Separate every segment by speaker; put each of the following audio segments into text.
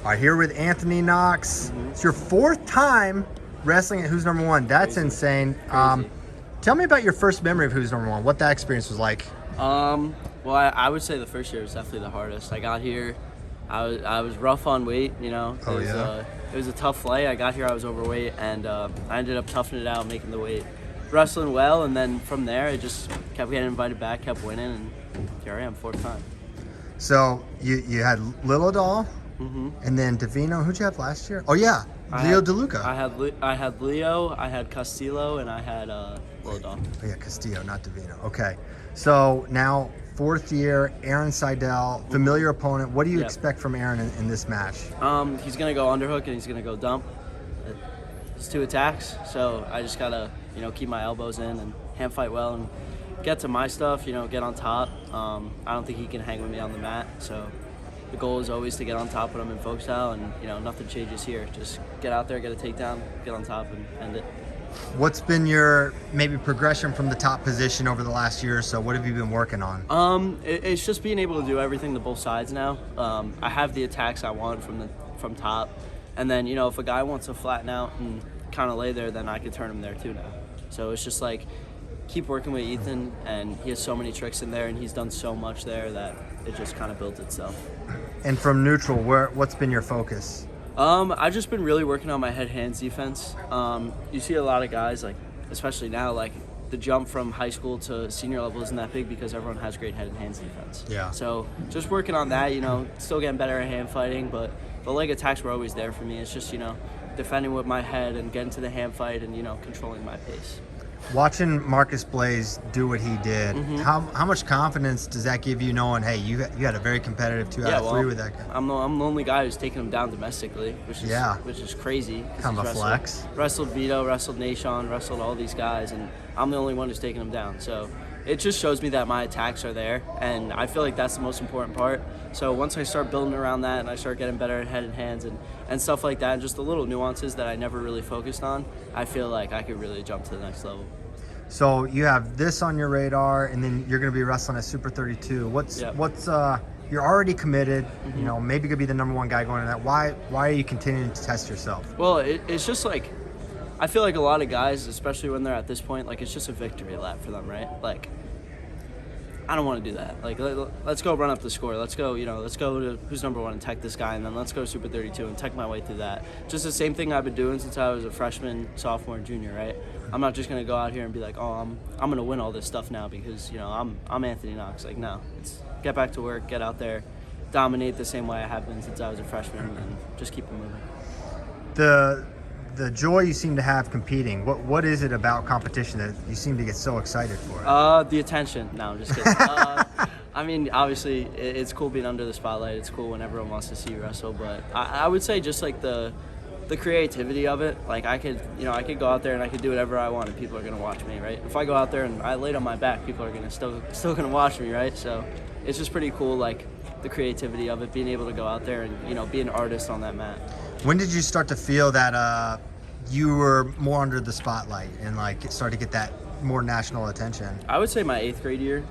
Speaker 1: All right, here with Anthony Knox. It's your 4th time wrestling at Who's Number One. That's
Speaker 2: Crazy.
Speaker 1: insane.
Speaker 2: Crazy.
Speaker 1: Tell me about your first memory of Who's Number One, what that experience was like.
Speaker 2: Well, I would say the first year was definitely the hardest. I got here, I was rough on weight, you know. It was a tough flight. I got here, I was overweight, and I ended up toughing it out, making the weight, wrestling well, and then from there, I just kept getting invited back, kept winning, and here I am, 4th time.
Speaker 1: So you had Lilo Doll, and then Davino. Who'd you have last year? Oh yeah, Leo DeLuca.
Speaker 2: I had Leo, I had Castillo, and I had Lilo Doll.
Speaker 1: Oh yeah, Castillo, not Davino. Okay, so now 4th year, Aaron Seidel, familiar opponent. What do you expect from Aaron in this match?
Speaker 2: He's gonna go underhook and he's gonna go dump. It's 2 attacks, so I just gotta keep my elbows in and hand fight well and get to my stuff. Get on top. I don't think he can hang with me on the mat, so the goal is always to get on top when I'm in folk style, and nothing changes here. Just get out there, get a takedown, get on top, and end it.
Speaker 1: What's been your maybe progression from the top position over the last year or so? What have you been working on?
Speaker 2: It's just being able to do everything to both sides now. I have the attacks I want from top, and then if a guy wants to flatten out and kind of lay there, then I could turn him there too now. So it's just like keep working with Ethan, and he has so many tricks in there, and he's done so much there that it just kind of built itself.
Speaker 1: And from neutral, what's been your focus?
Speaker 2: I've just been really working on my head-hands defense. You see a lot of guys, like especially now, like the jump from high school to senior level isn't that big because everyone has great head and hands defense.
Speaker 1: Yeah.
Speaker 2: So just working on that, still getting better at hand fighting, but the leg attacks were always there for me. It's just defending with my head and getting to the hand fight and controlling my pace.
Speaker 1: Watching Marcus Blaze do what he did, how much confidence does that give you, knowing, hey, you had a very competitive 2 out of 3 with that guy?
Speaker 2: I'm the only guy who's taken him down domestically, which is crazy.
Speaker 1: Kind of a flex.
Speaker 2: Wrestled Vito, wrestled Nashon, wrestled all these guys, and I'm the only one who's taken him down. So it just shows me that my attacks are there, and I feel like that's the most important part. So once I start building around that and I start getting better at head and hands and stuff like that, and just the little nuances that I never really focused on, I feel like I could really jump to the next level.
Speaker 1: So you have this on your radar, and then you're going to be wrestling at Super 32. What's you're already committed, maybe could be the number 1 guy going to that. Why are you continuing to test yourself?
Speaker 2: Well, it's just like, I feel like a lot of guys, especially when they're at this point, like it's just a victory lap for them, right? Like, I don't want to do that. Like, let's go run up the score. Let's go, let's go to Who's Number One and tech this guy, and then let's go Super 32 and tech my way through that. Just the same thing I've been doing since I was a freshman, sophomore, junior, right? I'm not just gonna go out here and be like, oh, I'm gonna win all this stuff now because I'm Anthony Knox. Like, no, it's get back to work, get out there, dominate the same way I have been since I was a freshman, and just keep it moving.
Speaker 1: The joy you seem to have competing, what is it about competition that you seem to get so excited for?
Speaker 2: The attention. No, I'm just kidding. I mean, obviously, it's cool being under the spotlight. It's cool when everyone wants to see you wrestle, but I would say just like the creativity of it. Like I could go out there and I could do whatever I want, and people are gonna watch me, right? If I go out there and I laid on my back, people are gonna still gonna watch me, right? So it's just pretty cool, like the creativity of it, being able to go out there and be an artist on that mat.
Speaker 1: When did you start to feel that you were more under the spotlight and like start to get that more national attention?
Speaker 2: I would say my 8th grade year.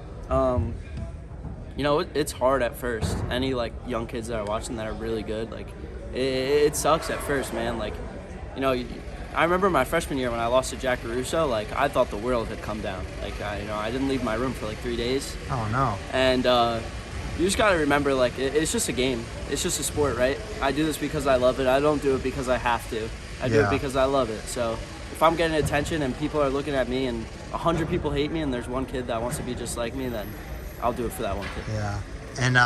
Speaker 2: It's hard at first. Any like young kids that are watching that are really good, like it sucks at first, man. Like, I remember my freshman year when I lost to Jack Caruso, like I thought the world had come down. Like I didn't leave my room for like 3 days.
Speaker 1: Oh no.
Speaker 2: And you just gotta remember, like it's just a game. It's just a sport, right? I do this because I love it. I don't do it because I have to. I do it because I love it. So if I'm getting attention and people are looking at me and 100 people hate me and there's one kid that wants to be just like me, then I'll do it for that one kid.
Speaker 1: Yeah. And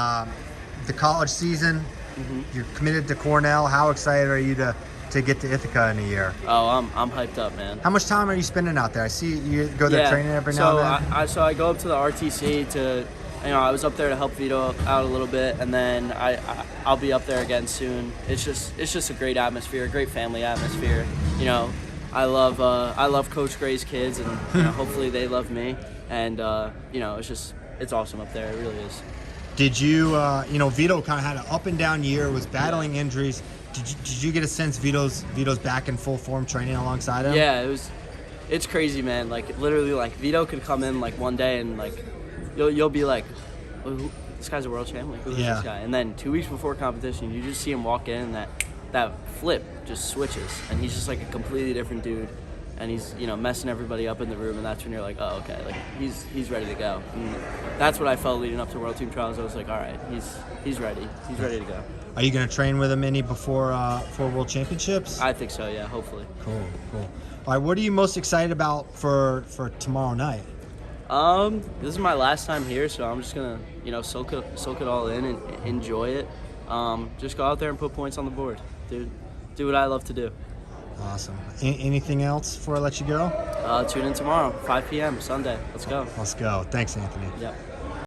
Speaker 1: the college season, you're committed to Cornell. How excited are you to get to Ithaca in a year?
Speaker 2: Oh, I'm hyped up, man.
Speaker 1: How much time are you spending out there? I see you go there training every now and then.
Speaker 2: So I go up to the RTC to, I was up there to help Vito out a little bit, and then I'll be up there again soon. It's just a great atmosphere, a great family atmosphere. I love Coach Gray's kids, and hopefully they love me. And it's awesome up there. It really is.
Speaker 1: Did you, Vito kind of had an up and down year, was battling injuries. Did you get a sense Vito's back in full form training alongside him?
Speaker 2: Yeah, it's crazy, man. Like literally, like Vito could come in like one day and like you'll be like, this guy's a world champion. Who is
Speaker 1: Yeah.
Speaker 2: this guy? And then 2 weeks before competition, you just see him walk in, and that flip just switches, and he's just like a completely different dude. And he's, you know, messing everybody up in the room, and that's when you're like, oh, okay, like he's ready to go. And that's what I felt leading up to World Team Trials. I was like, all right, he's ready. He's ready to go.
Speaker 1: Are you going to train with him any before World Championships?
Speaker 2: I think so, yeah, hopefully.
Speaker 1: Cool. All right, what are you most excited about for tomorrow night?
Speaker 2: This is my last time here, so I'm just gonna, you know, soak it all in and enjoy it. Just go out there and put points on the board, dude. Do what I love to do.
Speaker 1: Awesome. Anything else before I let you go?
Speaker 2: Tune in tomorrow, 5 p.m. Sunday. Let's go.
Speaker 1: Let's go. Thanks, Anthony.
Speaker 2: Yep.